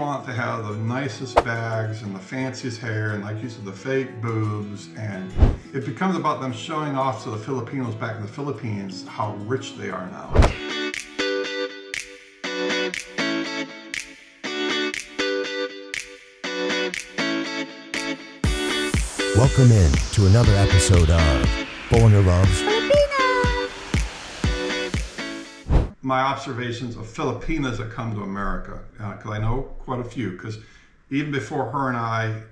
want to have the nicest bags and the fanciest hair and, like you said, the fake boobs, and it becomes about them showing off to the Filipinos back in the Philippines how rich they are now. Welcome in to another episode of Foreigner Loves Filipino! My observations of Filipinas that come to America, because I know quite a few, because even before her and I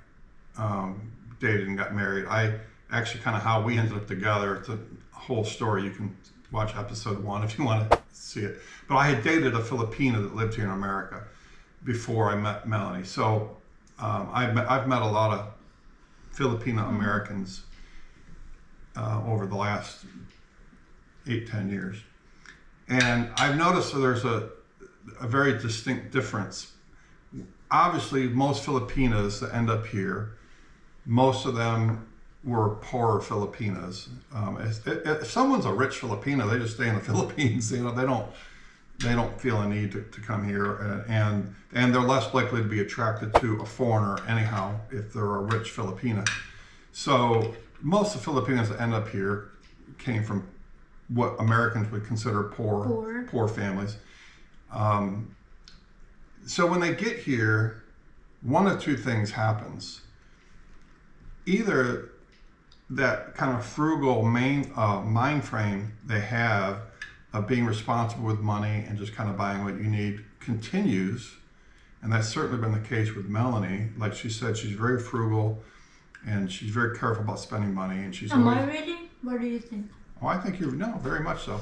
dated and got married, I actually kind of how we ended up together. It's a whole story. You can watch episode 1 if you want to see it. But I had dated a Filipina that lived here in America before I met Melanie. So I've met a lot of Filipino Americans over the last 8-10 years. And I've noticed that there's a very distinct difference. Obviously, most Filipinas that end up here, most of them were poorer Filipinas. If someone's a rich Filipino, they just stay in the Philippines. You know, they don't feel a need to come here, and they're less likely to be attracted to a foreigner anyhow if they're a rich Filipina. So most of the Filipinos that end up here came from what Americans would consider poor families. So when they get here, one of two things happens. Either that kind of frugal mind frame they have of being responsible with money and just kind of buying what you need continues, and that's certainly been the case with Melanie. Like she said, she's very frugal and she's very careful about spending money, and she's Am always... I really? What do you think? Oh, I think very much so.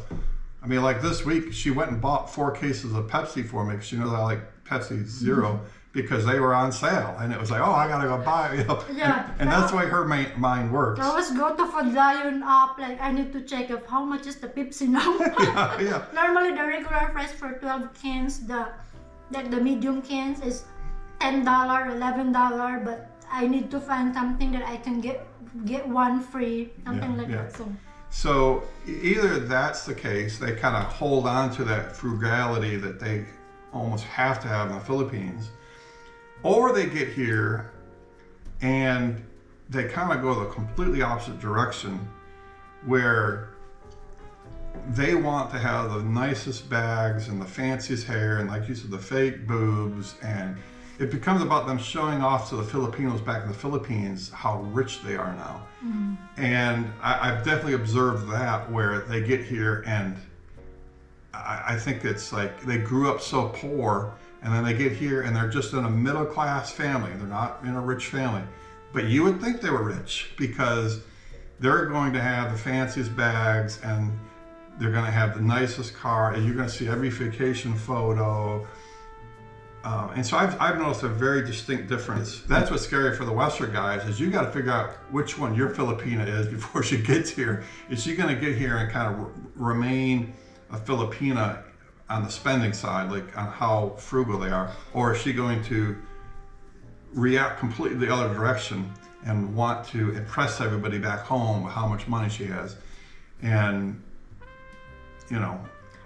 I mean, like this week, she went and bought 4 cases of Pepsi for me because she knows I like Pepsi Zero because they were on sale, and it was like, oh, I gotta go buy it, you know. Yeah, and that's the way her mind works. I always go to Food Lion app, like I need to check if how much is the Pepsi now. Yeah. Normally the regular price for 12 cans, the medium cans is $10, $11, but I need to find something that I can get one free, something like that. So either that's the case, they kind of hold on to that frugality that they almost have to have in the Philippines, or they get here and they kind of go the completely opposite direction, where they want to have the nicest bags and the fanciest hair and, like you said, the fake boobs, and it becomes about them showing off to the Filipinos back in the Philippines how rich they are now. Mm-hmm. And I've definitely observed that, where they get here and I think it's like they grew up so poor, and then they get here and they're just in a middle class family. They're not in a rich family. But you would think they were rich because they're going to have the fanciest bags and they're going to have the nicest car, and you're going to see every vacation photo. And so I've noticed a very distinct difference. That's what's scary for the Western guys, is you got to figure out which one your Filipina is before she gets here. Is she going to get here and kind of remain a Filipina on the spending side, like on how frugal they are, or is she going to react completely the other direction and want to impress everybody back home with how much money she has? And, you know,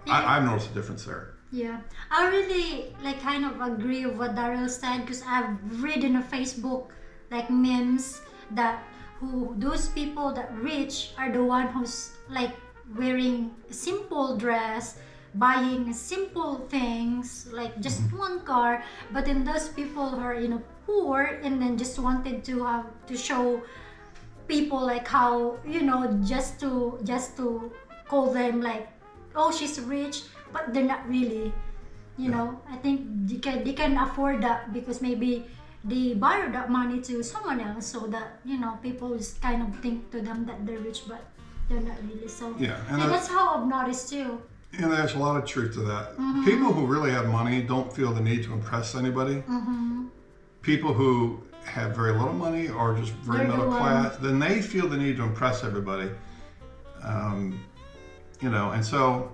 I've noticed a difference there. Yeah, I really kind of agree with what Daryl said, because I've read in a Facebook like memes that those people that rich are the one who's like wearing a simple dress, buying simple things, like just one car, but then those people who are poor and then just wanted to have to show people like how just to call them like, oh, she's rich, but they're not really. I think they can afford that because maybe they borrow that money to someone else, so that people just kind of think to them that they're rich, but they're not really. So and that's how I've noticed too. And there's a lot of truth to that. Mm-hmm. People who really have money don't feel the need to impress anybody. Mm-hmm. People who have very little money or just very middle class, then they feel the need to impress everybody. And so,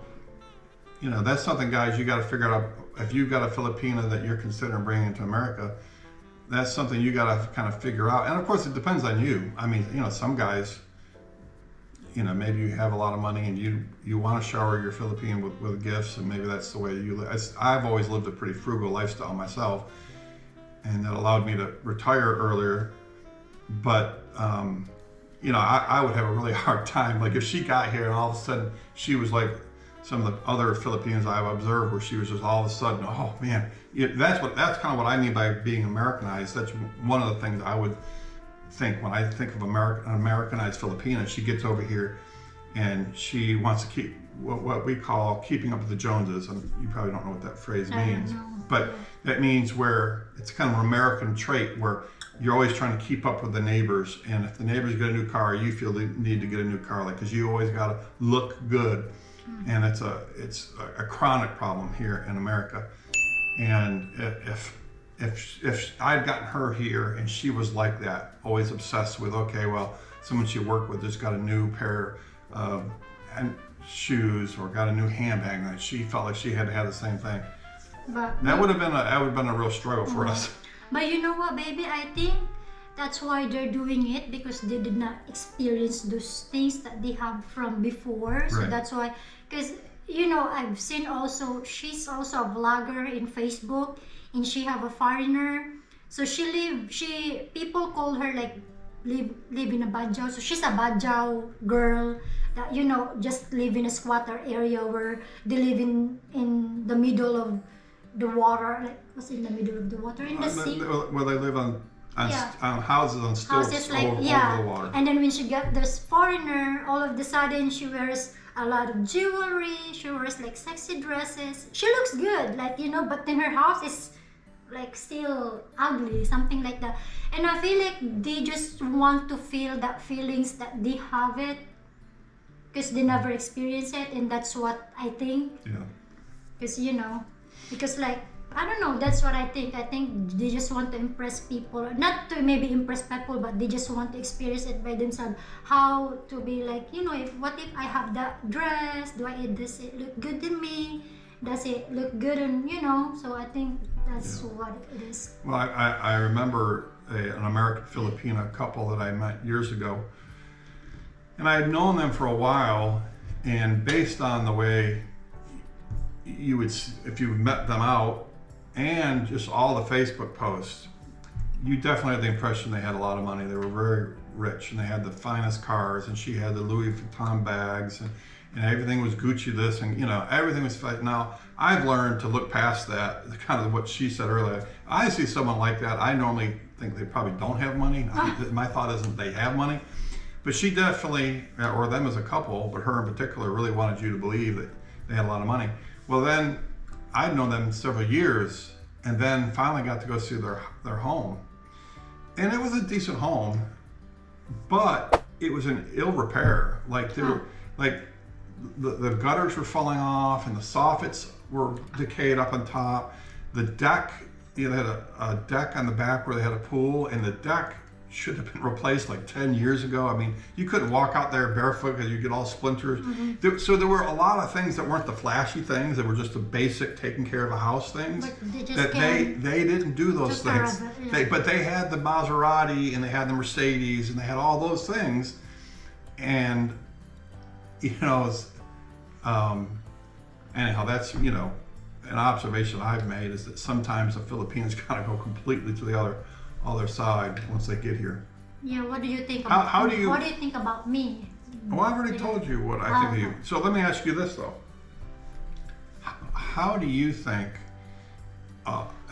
that's something, guys, you got to figure out. If you've got a Filipina that you're considering bringing to America, that's something you got to kind of figure out. And of course, it depends on you. I mean, some guys, maybe you have a lot of money and you want to shower your Filipino with gifts, and maybe that's the way you live. I've always lived a pretty frugal lifestyle myself. and that allowed me to retire earlier. But I would have a really hard time. Like if she got here and all of a sudden she was like some of the other Filipinos I've observed, where she was just all of a sudden, oh man, that's kind of what I mean by being Americanized. That's one of the things I would think when I think of an Americanized Filipina. She gets over here and she wants to keep what we call keeping up with the Joneses. And you probably don't know what that phrase means, but that means where it's kind of an American trait where you're always trying to keep up with the neighbors. And if the neighbors get a new car, you feel the need to get a new car, like, because you always got to look good. And it's a chronic problem here in America. And if I'd gotten her here and she was like that, always obsessed with, okay, well, someone she worked with just got a new pair of shoes or got a new handbag, and she felt like she had to have the same thing. But that would have been a real struggle for us. But you know what, baby? I think that's why they're doing it, because they did not experience those things that they have from before. So that's why, because I've seen also, she's also a vlogger in Facebook, and she have a foreigner. So people call her like live in a badjaw. So she's a badjaw girl that just live in a squatter area where they live in the middle of the water. Like what's in the middle of the water? In the sea. Where they live on houses on stilts over the water. And then when she got this foreigner, all of the sudden she wears a lot of jewelry. She wears like sexy dresses. She looks good, like but then her house is like still ugly, something like that. And I feel like they just want to feel that feelings that they have it, because they never experience it, and that's what I think. Yeah. Because like I don't know, that's what I think. I think they just want to impress people, not to maybe impress people, but they just want to experience it by themselves. How to be like, what if I have that dress? Does it look good to me? Does it look good? And so I think that's what it is. Well, I remember an American Filipina couple that I met years ago, and I had known them for a while, and based on the way you would, if you met them out, and just all the Facebook posts, you definitely had the impression they had a lot of money. They were very rich, and they had the finest cars, and she had the Louis Vuitton bags, and everything was Gucci this, and everything was like. Now I've learned to look past that, kind of what she said earlier. I see someone like that, I normally think they probably don't have money. My thought isn't they have money, but she definitely, or them as a couple, but her in particular, really wanted you to believe that they had a lot of money. Well, then I'd known them several years, and then finally got to go see their home. And it was a decent home, but it was in ill repair. Like they were, like the gutters were falling off, and the soffits were decayed up on top. The deck, they had a deck on the back where they had a pool, and the deck should have been replaced like 10 years ago. I mean, you couldn't walk out there barefoot because you get all splinters. So there were a lot of things that weren't the flashy things, that were just the basic taking care of a house things. But they didn't do those things. But they had the Maserati, and they had the Mercedes, and they had all those things. And anyhow, that's an observation I've made, is that sometimes the Filipinos kind of go completely to the other side once they get here. Yeah, what do you think about me? What do you think about me? Well, I've already told you what I think of you. So let me ask you this though. How do you think,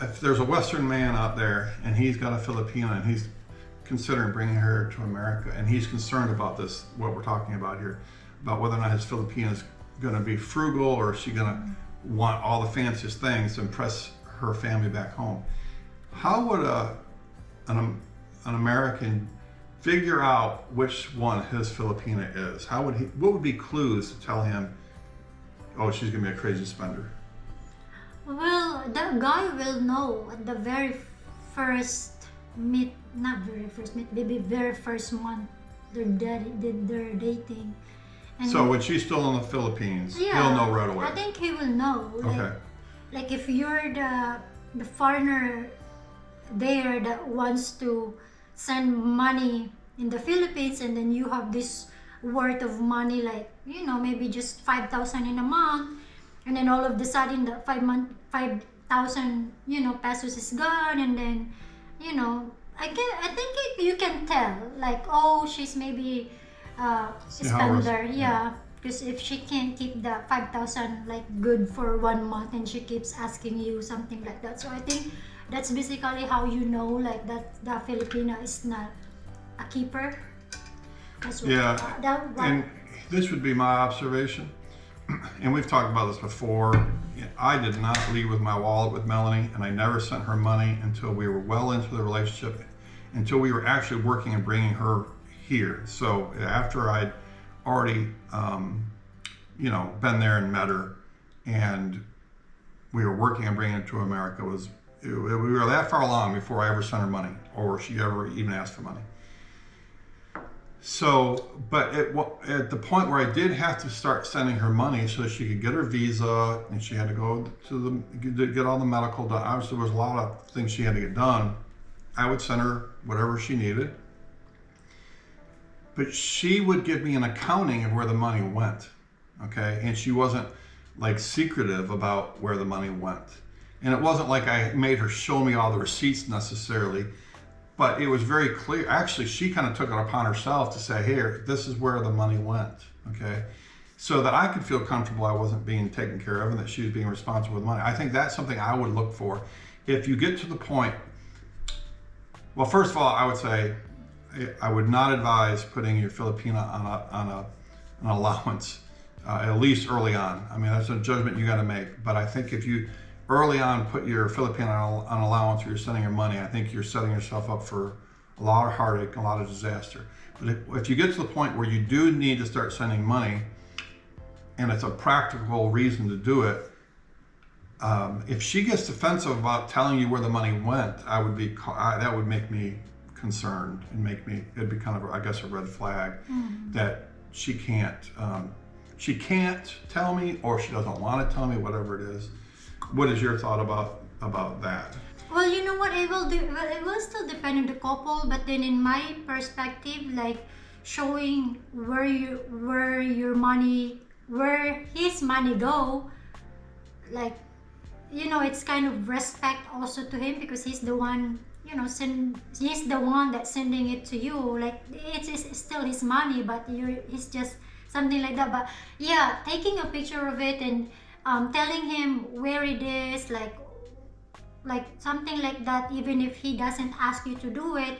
if there's a Western man out there and he's got a Filipina and he's considering bringing her to America, and he's concerned about this, what we're talking about here, about whether or not his Filipina is going to be frugal, or is she going to want all the fanciest things to impress her family back home? How would an American figure out which one his Filipina is? What would be clues to tell him, oh, she's gonna be a crazy spender? Well, the guy will know at the very first meet, not very first meet, maybe very first month they're dating. And so when she's still in the Philippines, he'll know right away. I think he will know. Okay. Like if you're the foreigner there that wants to send money in the Philippines, and then you have this worth of money, like maybe just 5,000 in a month, and then all of the sudden the 5,000 pesos is gone, and then I think you can tell, like, oh, she's maybe See how we're- spender, yeah. Because if she can't keep the 5,000 like good for 1 month and she keeps asking you something like that, so I think that's basically how you know like that the Filipina is not a keeper. That's what, Yeah, what, and this would be my observation, and we've talked about this before. I did not leave with my wallet with Melanie, and I never sent her money until we were well into the relationship, until we were actually working and bringing her here. So after I'd already, been there and met her, and we were working and bringing her to America, we were that far along before I ever sent her money, or she ever even asked for money. So, but at the point where I did have to start sending her money so she could get her visa, and she had to go to get all the medical done. Obviously, there was a lot of things she had to get done. I would send her whatever she needed, but she would give me an accounting of where the money went, okay? And she wasn't like secretive about where the money went. And it wasn't like I made her show me all the receipts necessarily, but it was very clear. Actually, she kind of took it upon herself to say, here, this is where the money went, okay? So that I could feel comfortable I wasn't being taken care of and that she was being responsible with money. I think that's something I would look for. If you get to the point, well, first of all, I would say, I would not advise putting your Filipina on an allowance, at least early on. I mean, that's a judgment you got to make. But I think if you early on put your Filipina on allowance or you're sending your money, I think you're setting yourself up for a lot of heartache, a lot of disaster. But if you get to the point where you do need to start sending money, and it's a practical reason to do it, if she gets defensive about telling you where the money went, that would make me concerned and it'd be kind of, I guess, a red flag that she can't tell me, or she doesn't want to tell me, whatever it is. What is your thought about that? well, you know what it will do. Well, it will still depend on the couple, but then in my perspective, like showing where his money go, like, it's kind of respect also to him, because he's the one, he's the one that's sending it to you. Like, it's still his money, but he's just something like that. But yeah, taking a picture of it and telling him where it is, like something like that, even if he doesn't ask you to do it,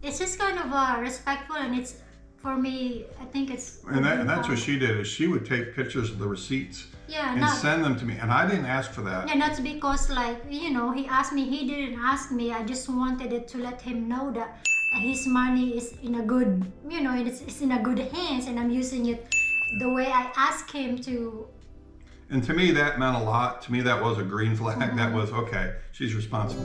it's just kind of respectful, and it's, for me, I think it's. And that's what she did, is she would take pictures of the receipts and send them to me, and I didn't ask for that. Yeah, that's because, like, he asked me, he didn't ask me. I just wanted it to let him know that his money is in a good, it's in a good hands, and I'm using it the way I asked him to. And to me, that meant a lot. To me, that was a green flag. That was, okay, she's responsible.